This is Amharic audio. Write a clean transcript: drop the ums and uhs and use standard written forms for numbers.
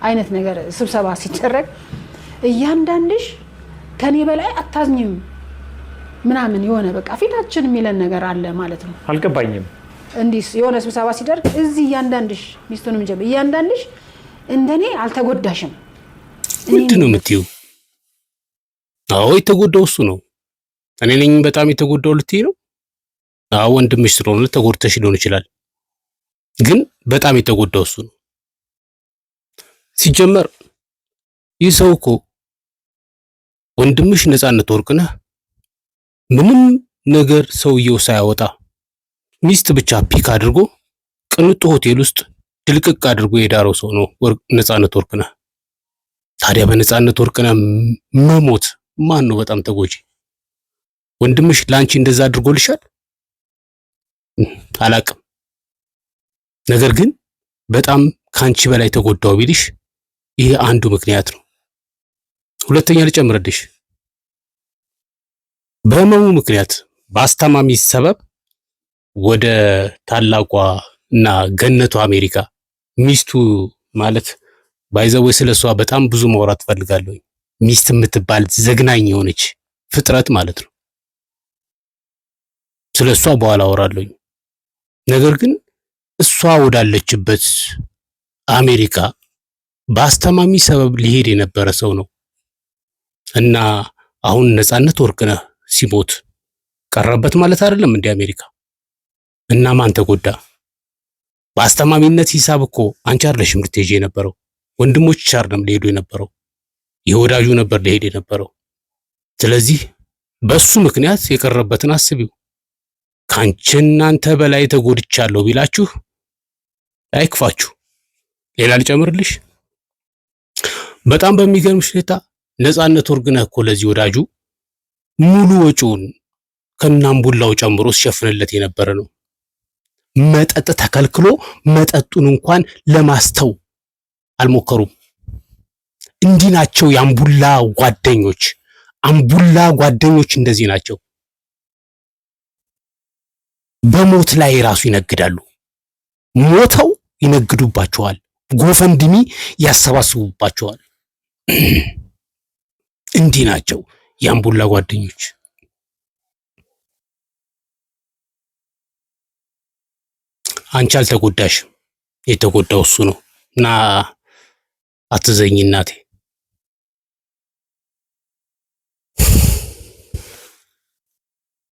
አይነት ነገር ስብሰባ ሲደረግ እያንዳንድሽ ከኔ በላይ አታዝኝም ምናምን የሆነ በቃ ፊታችን የሚለን ነገር አለ ማለት ነው። አልገባኝም። እንዲህ የሆነ ስብሰባ ሲደርግ እዚህ እያንዳንድሽ ሚስቱንም ጀብ እያንዳንድሽ እንደኔ አልተጎዳሽም። ምንድን ነው የምትይው? አዎ የተጎዳው እሱ ነው። እኔ ነኝ በጣም የተጎዳው ልትይ ነው? አዎ ወንድምሽ ስለሆነ ተጎድተሽ ሊሆን ይችላል፣ ግን በጣም የተጎዳው እሱ ነው። ሲጀመር ይህ ሰው እኮ ወንድምሽ ነፃነት ወርቅነህ ምንም ነገር ሰውየው ሳያወጣ ሚስት ብቻ ፒክ አድርጎ ቅንጡ ሆቴል ውስጥ ድልቅቅ አድርጎ የዳረው ሰው ነው ነፃነት ወርቅነህ። ታዲያ በነፃነት ወርቅነህ መሞት ማን ነው በጣም ተጎጂ? ወንድምሽ ላንቺ እንደዛ አድርጎልሻል? አላቅም። ነገር ግን በጣም ካንቺ በላይ ተጎዳው ቢልሽ ይሄ አንዱ ምክንያት ነው። ሁለተኛ ልጨምርልሽ፣ በህመሙ ምክንያት በአስታማሚ ሰበብ ወደ ታላቋ እና ገነቱ አሜሪካ ሚስቱ ማለት ባይዘው ስለሷ በጣም ብዙ ማውራት ፈልጋለሁ። ሚስት የምትባል ዘግናኝ የሆነች ፍጥረት ማለት ነው። ስለሷ በኋላ አወራለሁ። ነገር ግን እሷ ወዳለችበት አሜሪካ በአስተማሚ ሰበብ ሊሄድ የነበረ ሰው ነው እና አሁን ነፃነት ወርቅነህ ሲሞት ቀረበት ማለት አይደለም እንደ አሜሪካ። እና ማን ተጎዳ? በአስተማሚነት ሂሳብ እኮ አንቺ አይደለሽም ልትሄጂ የነበረው፣ ወንድሞችሽ አይደለም ሊሄዱ የነበረው፣ የወዳጁ ነበር ሊሄድ የነበረው። ስለዚህ በሱ ምክንያት የቀረበትን አስቢው። ካንቺ እናንተ በላይ ተጎድቻለሁ ቢላችሁ አይክፋችሁ። ሌላ ልጨምርልሽ፣ በጣም በሚገርምሽ ሁኔታ ነፃነት ወርቅነህ እኮ ለዚህ ወዳጁ ሙሉ ወጪውን ከናምቡላው ጨምሮ ሲሸፍንለት የነበረ ነው። መጠጥ ተከልክሎ መጠጡን እንኳን ለማስተው አልሞከሩም። እንዲህ ናቸው የአምቡላ ጓደኞች። አምቡላ ጓደኞች እንደዚህ ናቸው። በሞት ላይ ራሱ ይነግዳሉ። ሞተው ይነግዱባቸዋል። ጎፈንድሚ ያሰባስቡባቸዋል። እንዲህ ናቸው የአምቡላ ጓደኞች። አንቺ አልተጎዳሽም፣ የተጎዳው እሱ ነው እና አትዘኝ እናቴ።